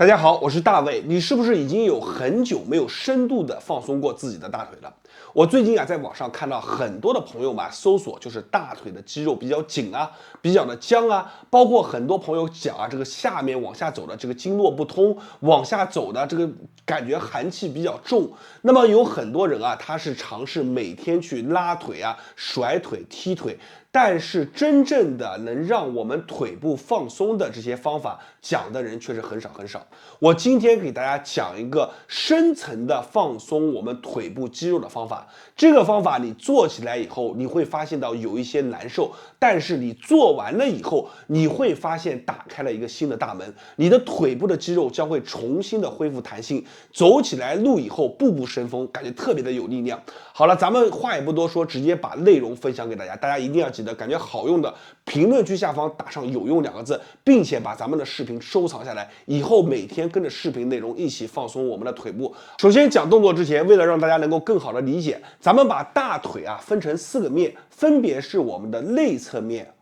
大家好，我是大卫。你是不是已经有很久没有深度的放松过自己的大腿了？我最近在网上看到很多的朋友嘛，搜索就是大腿的肌肉比较紧啊，比较的僵啊，包括很多朋友讲啊，这个下面往下走的这个经络不通，往下走的这个感觉寒气比较重。那么有很多人啊，他是尝试每天去拉腿啊、甩腿、踢腿。但是真正的能让我们腿部放松的这些方法讲的人确实很少很少。我今天给大家讲一个深层的放松我们腿部肌肉的方法。这个方法你做起来以后，你会发现到有一些难受，但是你做完了以后，你会发现打开了一个新的大门，你的腿部的肌肉将会重新的恢复弹性，走起来路以后步步生风，感觉特别的有力量。好了，咱们话也不多说，直接把内容分享给大家，大家一定要记得，感觉好用的评论区下方打上有用2个字，并且把咱们的视频收藏下来，以后每天跟着视频内容一起放松我们的腿部。首先讲动作之前，为了让大家能够更好的理解，咱们把大腿分成4个面，分别是我们的内侧面、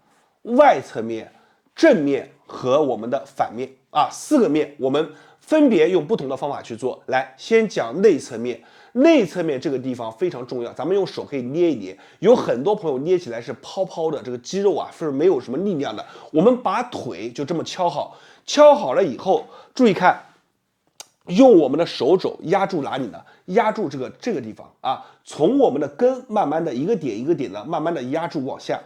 外侧面、正面和我们的反面4个面，我们分别用不同的方法去做。来，先讲内侧面。内侧面这个地方非常重要，咱们用手可以捏一捏，有很多朋友捏起来是泡泡的，这个肌肉是没有什么力量的。我们把腿就这么敲好，敲好了以后，注意看，用我们的手肘压住哪里呢？压住这个地方从我们的根慢慢的一个点一个点的慢慢的压住往下。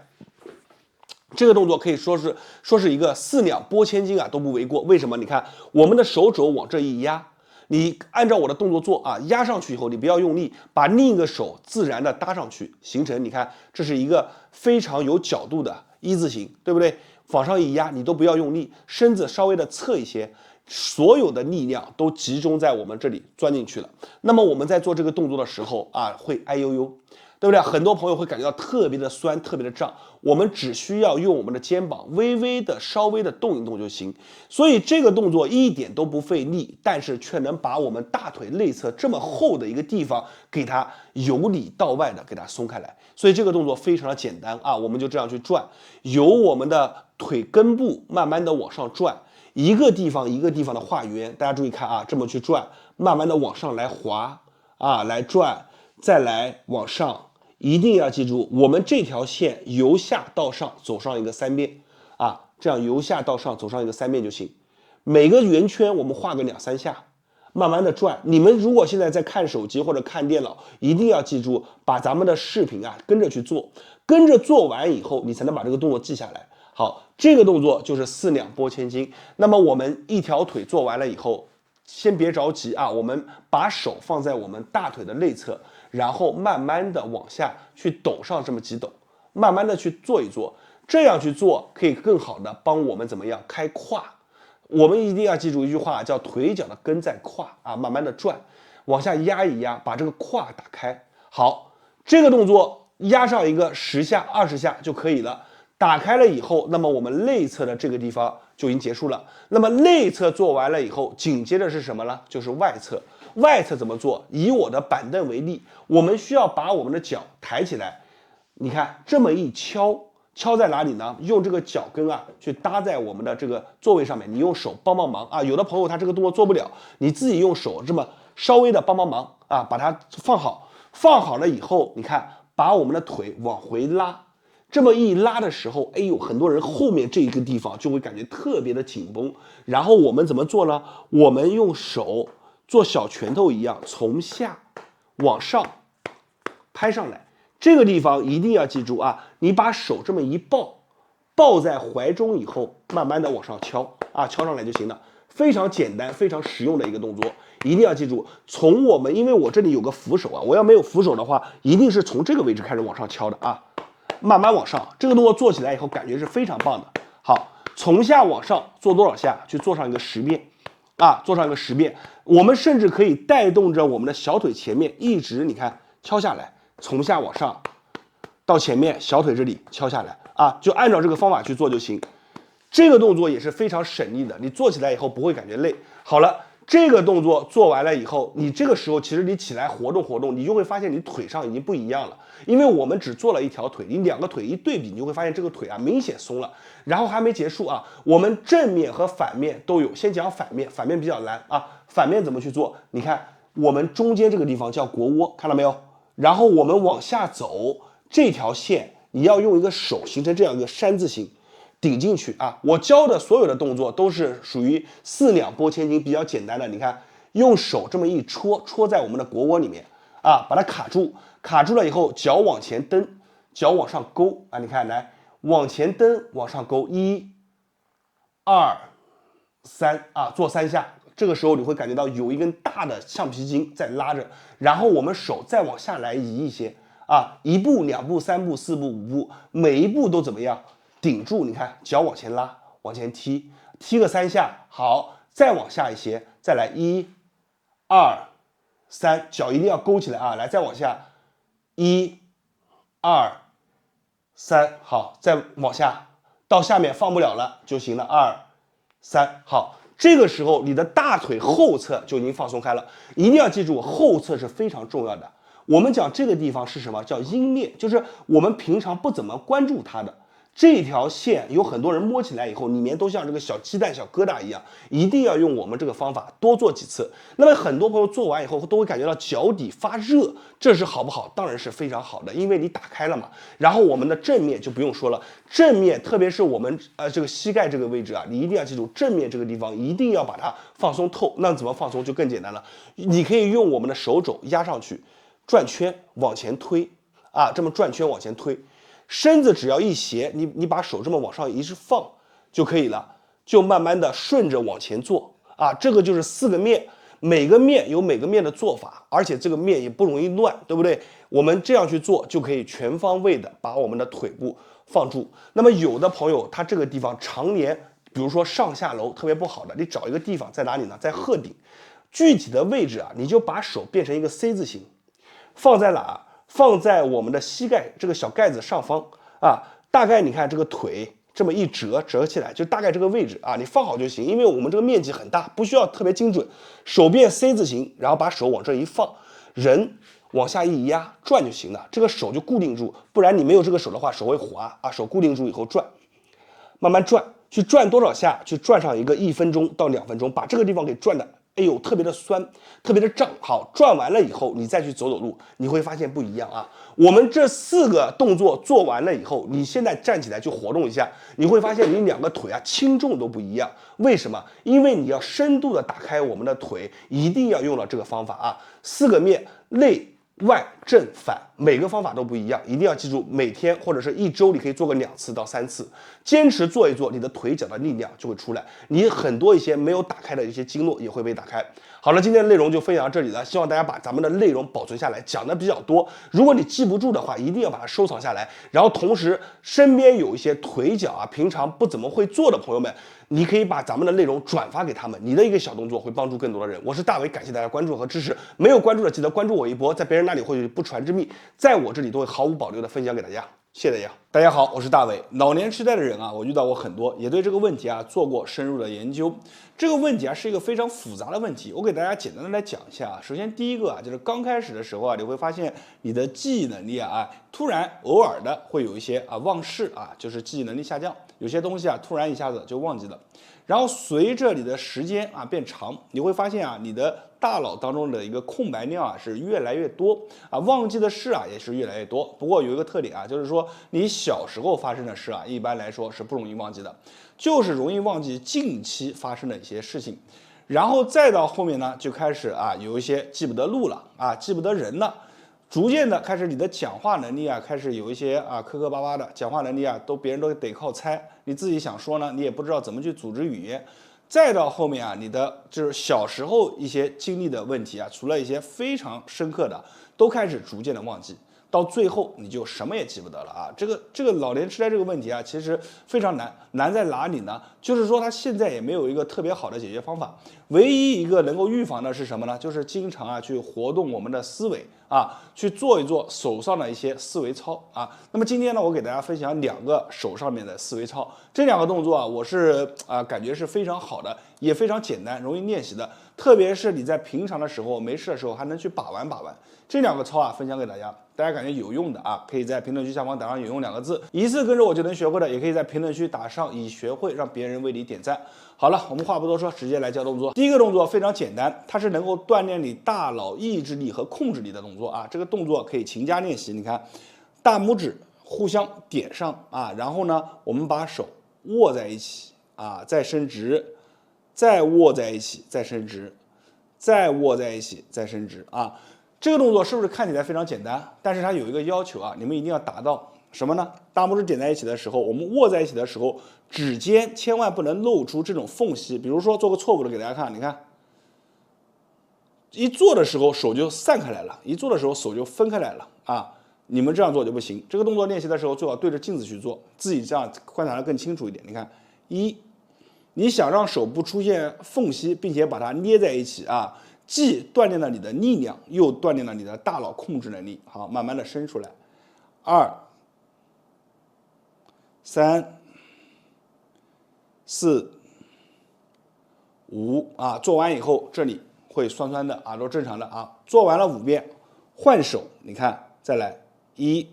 这个动作可以说是一个4两拨千斤都不为过。为什么？你看我们的手肘往这一压，你按照我的动作做压上去以后，你不要用力，把另一个手自然的搭上去，形成你看这是一个非常有角度的一字形，对不对？往上一压，你都不要用力，身子稍微的侧一些，所有的力量都集中在我们这里钻进去了。那么我们在做这个动作的时候会哎呦呦，对不对？很多朋友会感觉到特别的酸，特别的胀。我们只需要用我们的肩膀微微的、稍微的动一动就行。所以这个动作一点都不费力，但是却能把我们大腿内侧这么厚的一个地方，给它由里到外的给它松开来。所以这个动作非常的简单我们就这样去转，由我们的腿根部慢慢的往上转，一个地方一个地方的画圆。大家注意看这么去转，慢慢的往上来滑来转，再来往上。一定要记住，我们这条线由下到上走上一个3遍这样由下到上走上一个3遍就行。每个圆圈我们画个2、3下，慢慢的转。你们如果现在在看手机或者看电脑，一定要记住把咱们的视频跟着去做，跟着做完以后，你才能把这个动作记下来。好，这个动作就是4两拨千斤。那么我们一条腿做完了以后，先别着急我们把手放在我们大腿的内侧，然后慢慢的往下去抖上这么几抖，慢慢的去做一做，这样去做可以更好的帮我们怎么样开胯。我们一定要记住一句话，叫腿脚的根在胯慢慢的转，往下压一压，把这个胯打开。好，这个动作压上一个10下、20下就可以了。打开了以后，那么我们内侧的这个地方就已经结束了。那么内侧做完了以后，紧接着是什么呢？就是外侧。外侧怎么做？以我的板凳为例，我们需要把我们的脚抬起来。你看这么一敲，敲在哪里呢？用这个脚跟去搭在我们的这个座位上面。你用手帮帮忙有的朋友他这个动作做不了，你自己用手这么稍微的帮帮忙把它放好。放好了以后，你看把我们的腿往回拉。这么一拉的时候，很多人后面这一个地方就会感觉特别的紧绷。然后我们怎么做呢？我们用手做小拳头一样，从下往上拍上来。这个地方一定要记住你把手这么一抱在怀中以后，慢慢的往上敲敲上来就行了。非常简单、非常实用的一个动作，一定要记住。因为我这里有个扶手我要没有扶手的话，一定是从这个位置开始往上敲的慢慢往上，这个动作做起来以后感觉是非常棒的。好，从下往上做多少下？去做上一个10遍做上一个10遍。我们甚至可以带动着我们的小腿前面一直你看敲下来，从下往上到前面小腿这里敲下来就按照这个方法去做就行。这个动作也是非常省力的，你做起来以后不会感觉累。好了，这个动作做完了以后，你这个时候其实你起来活动活动，你就会发现你腿上已经不一样了，因为我们只做了一条腿，你两个腿一对比，你就会发现这个腿啊明显松了。然后还没结束啊，我们正面和反面都有。先讲反面，反面比较难啊。反面怎么去做？你看我们中间这个地方叫国窝，看到没有？然后我们往下走，这条线你要用一个手形成这样一个山字形。顶进去啊！我教的所有的动作都是属于4两拨千斤，比较简单的。你看，用手这么一戳，戳在我们的国窝里面啊，把它卡住，卡住了以后，脚往前蹬，脚往上勾啊！你看，来往前蹬，往上勾，1、2、3啊，做3下。这个时候你会感觉到有一根大的橡皮筋在拉着，然后我们手再往下来移一些啊，1步、2步、3步、4步、5步，每一步都怎么样？顶住，你看脚往前拉，往前踢，踢个3下，好，再往下一些，再来1、2、3，脚一定要勾起来啊！来，再往下，1、2、3，好，再往下，到下面放不了了就行了，2、3，好，这个时候你的大腿后侧就已经放松开了，一定要记住，后侧是非常重要的。我们讲这个地方是什么？叫阴面，就是我们平常不怎么关注它的。这条线有很多人摸起来以后，里面都像这个小鸡蛋、小疙瘩一样，一定要用我们这个方法多做几次。那么很多朋友做完以后都会感觉到脚底发热，这是好不好？当然是非常好的，因为你打开了嘛。然后我们的正面就不用说了，正面特别是我们这个膝盖这个位置啊，你一定要记住，正面这个地方一定要把它放松透。那怎么放松就更简单了，你可以用我们的手肘压上去，转圈往前推啊，这么转圈往前推。身子只要一斜，你把手这么往上一直放就可以了，就慢慢的顺着往前做啊。这个就是4个面，每个面有每个面的做法，而且这个面也不容易乱，对不对？我们这样去做就可以全方位的把我们的腿部放住。那么有的朋友他这个地方常年，比如说上下楼特别不好的，你找一个地方在哪里呢？在鹤顶，具体的位置啊，你就把手变成一个 C 字形，放在哪？放在我们的膝盖这个小盖子上方啊，大概你看这个腿这么一折起来，就大概这个位置啊，你放好就行。因为我们这个面积很大，不需要特别精准。手变 C 字形，然后把手往这一放，人往下一压，转就行了。这个手就固定住，不然你没有这个手的话，手会滑啊。手固定住以后转，慢慢转，去转多少下？去转上一个1分钟到2分钟，把这个地方给转的。哎呦，特别的酸，特别的胀。好，转完了以后，你再去走走路，你会发现不一样啊。我们这4个动作做完了以后，你现在站起来去活动一下，你会发现你2个腿啊轻重都不一样。为什么？因为你要深度的打开我们的腿，一定要用到这个方法啊。4个面，内外正反，每个方法都不一样，一定要记住，每天或者是1周你可以做个2次到3次，坚持做一做，你的腿脚的力量就会出来，你很多一些没有打开的一些经络也会被打开。好了，今天的内容就分享到这里了，希望大家把咱们的内容保存下来，讲的比较多，如果你记不住的话，一定要把它收藏下来，然后同时身边有一些腿脚啊平常不怎么会做的朋友们，你可以把咱们的内容转发给他们，你的一个小动作会帮助更多的人。我是大伟，感谢大家关注和支持，没有关注的记得关注我一波，在别人那里或许不传之秘，在我这里都会毫无保留的分享给大家。谢谢大家。大家好，我是大伟。老年痴呆的人啊，我遇到过很多，也对这个问题啊做过深入的研究。这个问题啊是一个非常复杂的问题，我给大家简单的来讲一下啊。首先第一个啊，就是刚开始的时候啊，你会发现你的记忆能力啊，突然偶尔的会有一些忘事啊，就是记忆能力下降，有些东西啊突然一下子就忘记了。然后随着你的时间啊变长，你会发现啊，你的大脑当中的一个空白量啊是越来越多啊，忘记的事啊也是越来越多。不过有一个特点啊，就是说你小时候发生的事啊，一般来说是不容易忘记的，就是容易忘记近期发生的一些事情。然后再到后面呢，就开始啊有一些记不得路了啊，记不得人了。逐渐的开始，你的讲话能力啊，开始有一些磕磕巴巴的讲话能力啊，别人都得靠猜，你自己想说呢，你也不知道怎么去组织语言。再到后面啊，你的就是小时候一些经历的问题啊，除了一些非常深刻的，都开始逐渐的忘记。到最后你就什么也记不得了啊。这个老年痴呆这个问题啊，其实非常难，难在哪里呢？就是说他现在也没有一个特别好的解决方法，唯一一个能够预防的是什么呢？就是经常啊去活动我们的思维啊，去做一做手上的一些思维操啊。那么今天呢，我给大家分享2个手上面的思维操，这2个动作啊，我是感觉是非常好的，也非常简单，容易练习的。特别是你在平常的时候没事的时候还能去把玩把玩，这2个操啊分享给大家，大家感觉有用的啊，可以在评论区下方打上有用2个字，一次跟着我就能学会的，也可以在评论区打上已学会，让别人为你点赞。好了，我们话不多说，直接来教动作。第一个动作非常简单，它是能够锻炼你大脑意志力和控制力的动作啊，这个动作可以勤加练习。你看，大拇指互相点上啊，然后呢，我们把手握在一起啊，再伸直。再握在一起，再伸直，再握在一起，再伸直啊！这个动作是不是看起来非常简单？但是它有一个要求啊，你们一定要达到什么呢？大拇指点在一起的时候，我们握在一起的时候，指尖千万不能露出这种缝隙。比如说做个错误的给大家看，你看，一做的时候手就散开来了，一做的时候手就分开来了啊！你们这样做就不行。这个动作练习的时候最好对着镜子去做，自己这样观察得更清楚一点。你看，你想让手不出现缝隙，并且把它捏在一起啊，既锻炼了你的力量，又锻炼了你的大脑控制能力。好，慢慢的伸出来，2、3、4、5啊，做完以后这里会酸酸的啊，都正常的啊。做完了5遍，换手，你看，再来1、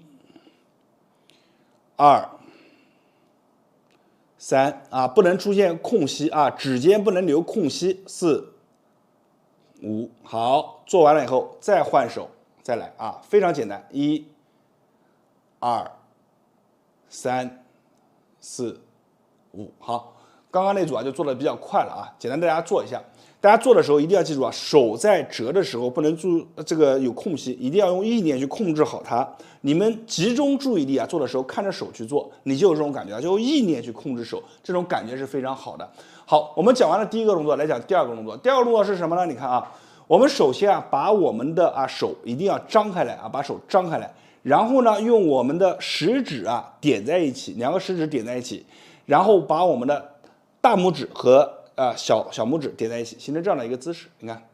2、3啊，不能出现空隙啊，指尖不能留空隙。4、5，好，做完了以后再换手，再来啊，非常简单。1、2、3、4、5，好，刚刚那组啊就做的比较快了啊，简单大家做一下。大家做的时候一定要记住啊，手在折的时候不能这个有空隙，一定要用意念去控制好它。你们集中注意力啊，做的时候看着手去做，你就有这种感觉啊，就用意念去控制手，这种感觉是非常好的。好，我们讲完了第一个动作，来讲第2个动作。第2个动作是什么呢？你看啊，我们首先啊，把我们的手一定要张开来啊，把手张开来，然后呢，用我们的食指啊点在一起，2个食指点在一起，然后把我们的大拇指和小拇指点在一起，形成这样的一个姿势。你看，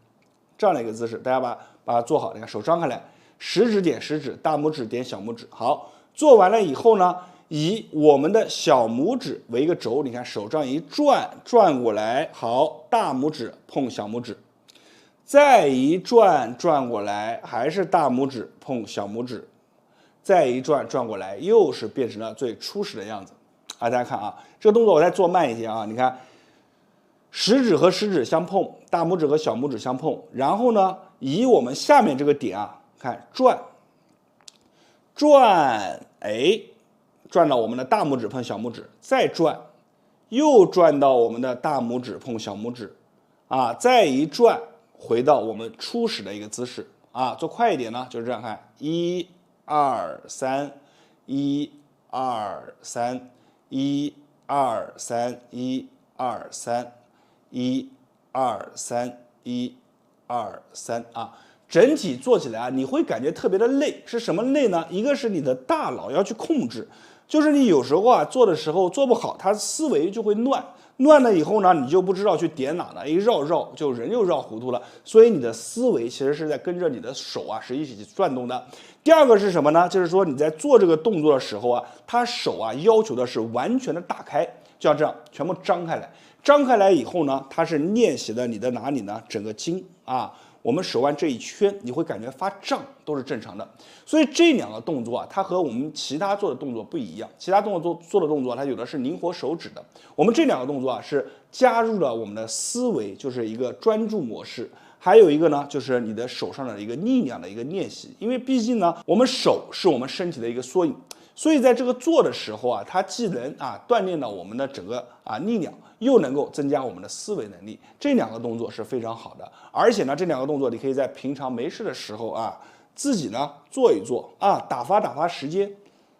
这样的一个姿势，大家把它做好。你看，手张开来，食指点食指，大拇指点小拇指。好，做完了以后呢，以我们的小拇指为一个轴，你看手这样一转，转过来，好，大拇指碰小拇指，再一转，转过来，还是大拇指碰小拇指，再一转，转过来，又是变成了最初始的样子。大家看啊，这个动作我再做慢一些啊，你看。食指和食指相碰，大拇指和小拇指相碰，然后呢，以我们下面这个点啊，看转，哎，转到我们的大拇指碰小拇指，再转，又转到我们的大拇指碰小拇指，啊，再一转，回到我们初始的一个姿势啊，做快一点呢，就是这样看，1、2、3， 1、2、3， 1、2、3， 1、2、3。1、2、3， 1、2、3啊，整体做起来啊，你会感觉特别的累，是什么累呢？一个是你的大脑要去控制，就是你有时候啊做的时候做不好，它思维就会乱，乱了以后呢，你就不知道去点哪了，一绕就人就绕糊涂了，所以你的思维其实是在跟着你的手啊是一起转动的。第2个是什么呢？就是说你在做这个动作的时候啊，他手啊要求的是完全的打开，就像这样全部张开来。张开来以后呢，它是练习的你的哪里呢？整个筋啊，我们手腕这一圈，你会感觉发胀，都是正常的。所以这2个动作啊，它和我们其他做的动作不一样。其他动作做的动作，它有的是灵活手指的。我们这2个动作啊，是加入了我们的思维，就是一个专注模式。还有一个呢，就是你的手上的一个力量的一个练习。因为毕竟呢，我们手是我们身体的一个缩影。所以在这个做的时候啊，它既能锻炼到我们的整个力量，又能够增加我们的思维能力。这2个动作是非常好的，而且呢，这2个动作你可以在平常没事的时候啊，自己呢做一做啊，打发时间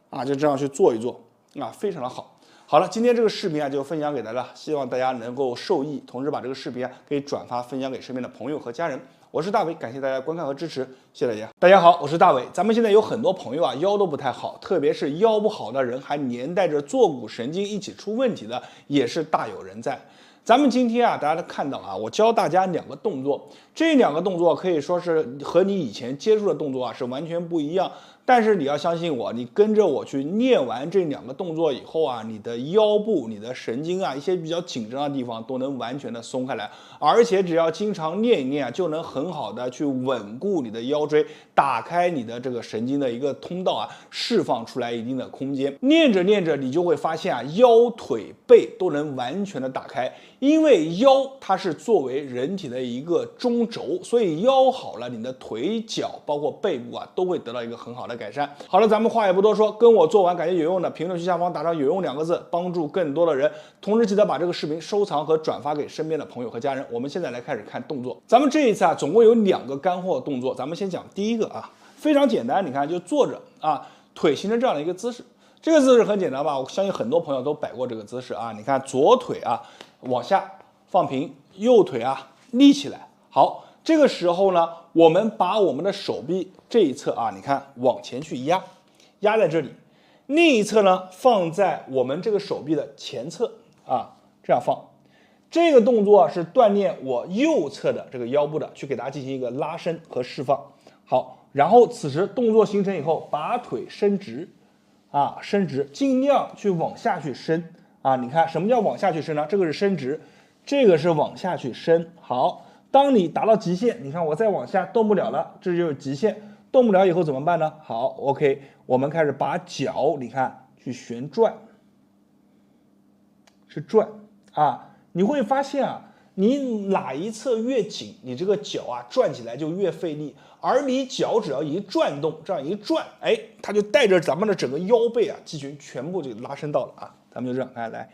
啊，就这样去做一做啊，非常的好。好了，今天这个视频啊就分享给大家，希望大家能够受益，同时把这个视频啊可以转发分享给身边的朋友和家人。我是大伟，感谢大家观看和支持，谢谢大家。大家好，我是大伟。咱们现在有很多朋友啊腰都不太好，特别是腰不好的人，还连带着坐骨神经一起出问题的，也是大有人在。咱们今天啊，大家都看到啊，我教大家2个动作，这2个动作可以说是和你以前接触的动作啊是完全不一样。但是你要相信我，你跟着我去练完这2个动作以后啊，你的腰部、你的神经啊，一些比较紧张的地方都能完全的松开来，而且只要经常练一练啊，就能很好的去稳固你的腰椎，打开你的这个神经的一个通道啊，释放出来一定的空间。练着练着，你就会发现啊，腰、腿、背都能完全的打开，因为腰它是作为人体的一个中轴，所以腰好了，你的腿脚包括背部啊，都会得到一个很好的改善。好了，咱们话也不多说，跟我做完感觉有用的，评论区下方打上有用2个字，帮助更多的人。同时记得把这个视频收藏和转发给身边的朋友和家人。我们现在来开始看动作。咱们这一次啊，总共有2个干货动作，咱们先讲第一个啊，非常简单，你看就坐着啊，腿形成这样的一个姿势。这个姿势很简单吧？我相信很多朋友都摆过这个姿势啊。你看左腿啊往下放平，右腿啊立起来。好，这个时候呢，我们把我们的手臂这一侧啊，你看往前去压，压在这里，另一侧呢放在我们这个手臂的前侧啊，这样放。这个动作是锻炼我右侧的这个腰部的，去给大家进行一个拉伸和释放。好，然后此时动作形成以后，把腿伸直啊，伸直，尽量去往下去伸啊。你看什么叫往下去伸呢？这个是伸直，这个是往下去伸。好，当你达到极限，你看我再往下动不了了，这就是极限。动不了以后怎么办呢？好 ，OK， 我们开始把脚，你看去旋转，是转啊。你会发现啊，你哪一侧越紧，你这个脚啊转起来就越费力，而你脚只要一转动，这样一转，哎，它就带着咱们的整个腰背啊肌群全部就拉伸到了啊。咱们就这样看来，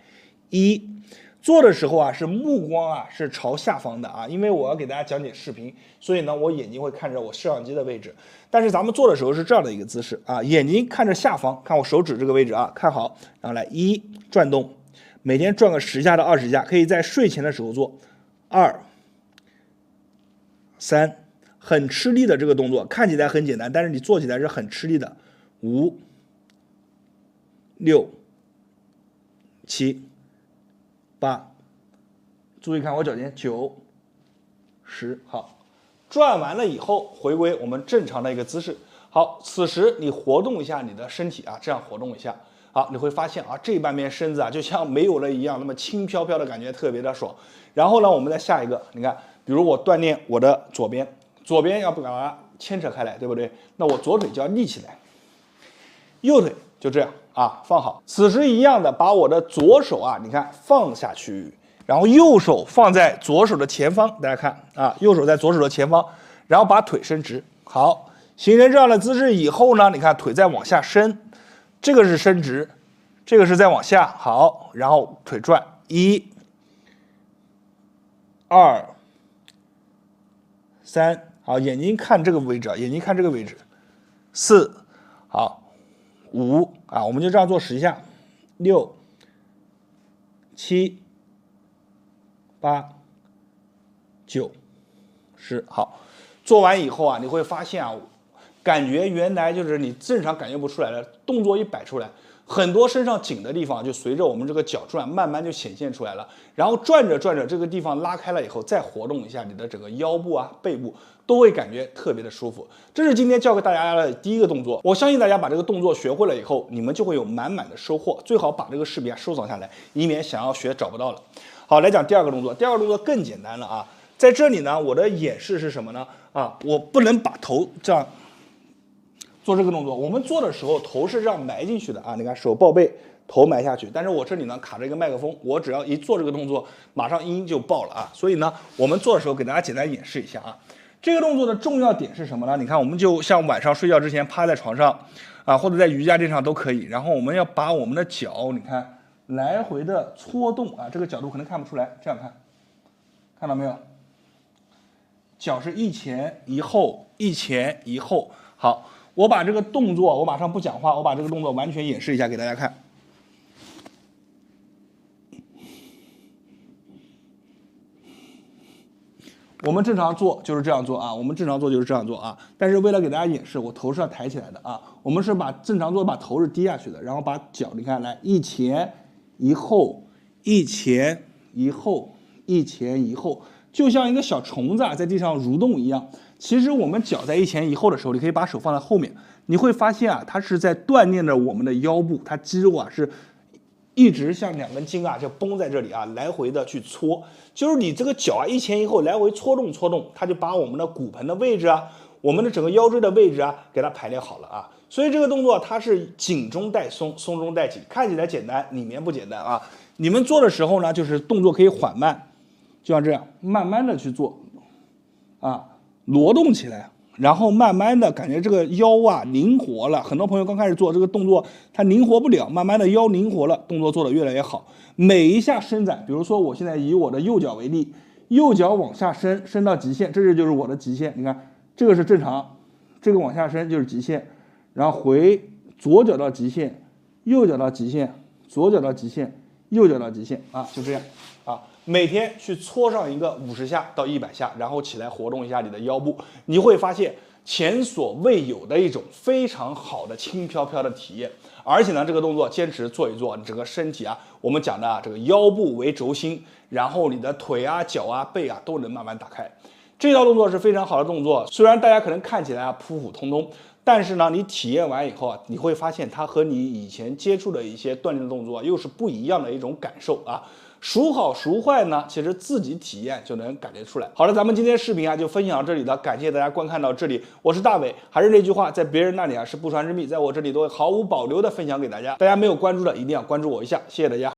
做的时候啊，是目光啊是朝下方的啊，因为我要给大家讲解视频，所以呢，我眼睛会看着我摄像机的位置。但是咱们做的时候是这样的一个姿势啊，眼睛看着下方，看我手指这个位置啊，看好，然后来转动，每天转个10下到20下，可以在睡前的时候做。2、3，很吃力的这个动作，看起来很简单，但是你做起来是很吃力的。5、6、7、8，注意看我脚尖，9、10，好，转完了以后回归我们正常的一个姿势。好，此时你活动一下你的身体啊，这样活动一下，好，你会发现啊，这半边身子啊就像没有了一样，那么轻飘飘的感觉特别的爽。然后呢，我们再下一个，你看，比如我锻炼我的左边要不把它牵扯开来，对不对？那我左腿就要立起来，右腿就这样啊，放好。此时一样的，把我的左手啊，你看放下去，然后右手放在左手的前方，大家看啊，右手在左手的前方，然后把腿伸直。好，形成这样的姿势以后呢，你看腿再往下伸，这个是伸直，这个是再往下。好，然后腿转，1、2、3，好，眼睛看这个位置啊，眼睛看这个位置。4，好，5啊，我们就这样做10下。6、7、8、9、10，好，做完以后啊，你会发现啊，感觉原来就是你正常感觉不出来的，动作一摆出来，很多身上紧的地方就随着我们这个脚转，慢慢就显现出来了。然后转着转着，这个地方拉开了以后，再活动一下你的整个腰部啊、背部，都会感觉特别的舒服。这是今天教给大家的第一个动作。我相信大家把这个动作学会了以后，你们就会有满满的收获。最好把这个视频收藏下来，以免想要学找不到了。好，来讲第2个动作。第2个动作更简单了啊，在这里呢，我的演示是什么呢？啊，我不能把头这样做这个动作，我们做的时候头是这样埋进去的啊，你看手抱背，头埋下去，但是我这里呢卡着一个麦克风，我只要一做这个动作，马上音就爆了啊，所以呢，我们做的时候给大家简单演示一下啊。这个动作的重要点是什么呢？你看，我们就像晚上睡觉之前趴在床上啊，或者在瑜伽垫上都可以，然后我们要把我们的脚，你看来回的搓动啊，这个角度可能看不出来，这样看，看到没有？脚是一前一后，一前一后。好，我把这个动作，我马上不讲话，我把这个动作完全演示一下给大家看。我们正常做就是这样做啊，我们正常做就是这样做啊。但是为了给大家演示，我头是要抬起来的啊。我们是正常做把头是低下去的，然后把脚你看来一前一后，一前一后，一前一后，就像一个小虫子在地上蠕动一样。其实我们脚在一前一后的时候，你可以把手放在后面，你会发现啊，它是在锻炼着我们的腰部，它肌肉啊是一直像2根筋啊，就绷在这里啊，来回的去搓，就是你这个脚啊一前一后来回搓动搓动，它就把我们的骨盆的位置啊，我们的整个腰椎的位置啊，给它排列好了啊。所以这个动作它是紧中带松，松中带紧，看起来简单，里面不简单啊。你们做的时候呢，就是动作可以缓慢，就像这样，慢慢的去做啊，挪动起来。然后慢慢的感觉这个腰啊灵活了，很多朋友刚开始做这个动作，他灵活不了，慢慢的腰灵活了，动作做得越来越好。每一下伸展，比如说我现在以我的右脚为例，右脚往下伸，伸到极限，这就是我的极限。你看这个是正常，这个往下伸就是极限，然后回左脚到极限，右脚到极限，左脚到极限，右脚到极限啊，就这样啊。每天去搓上一个50下到100下，然后起来活动一下你的腰部，你会发现前所未有的一种非常好的轻飘飘的体验。而且呢，这个动作坚持做一做，你整个身体啊，我们讲的啊，这个腰部为轴心，然后你的腿啊、脚啊、背啊都能慢慢打开。这套动作是非常好的动作，虽然大家可能看起来啊普普通通，但是呢，你体验完以后啊，你会发现它和你以前接触的一些锻炼的动作又是不一样的一种感受啊。孰好孰坏呢？其实自己体验就能感觉出来。好了，咱们今天视频啊就分享到这里了，感谢大家观看到这里，我是大伟。还是那句话，在别人那里啊是不传之秘，在我这里都会毫无保留的分享给大家。大家没有关注的一定要关注我一下，谢谢大家。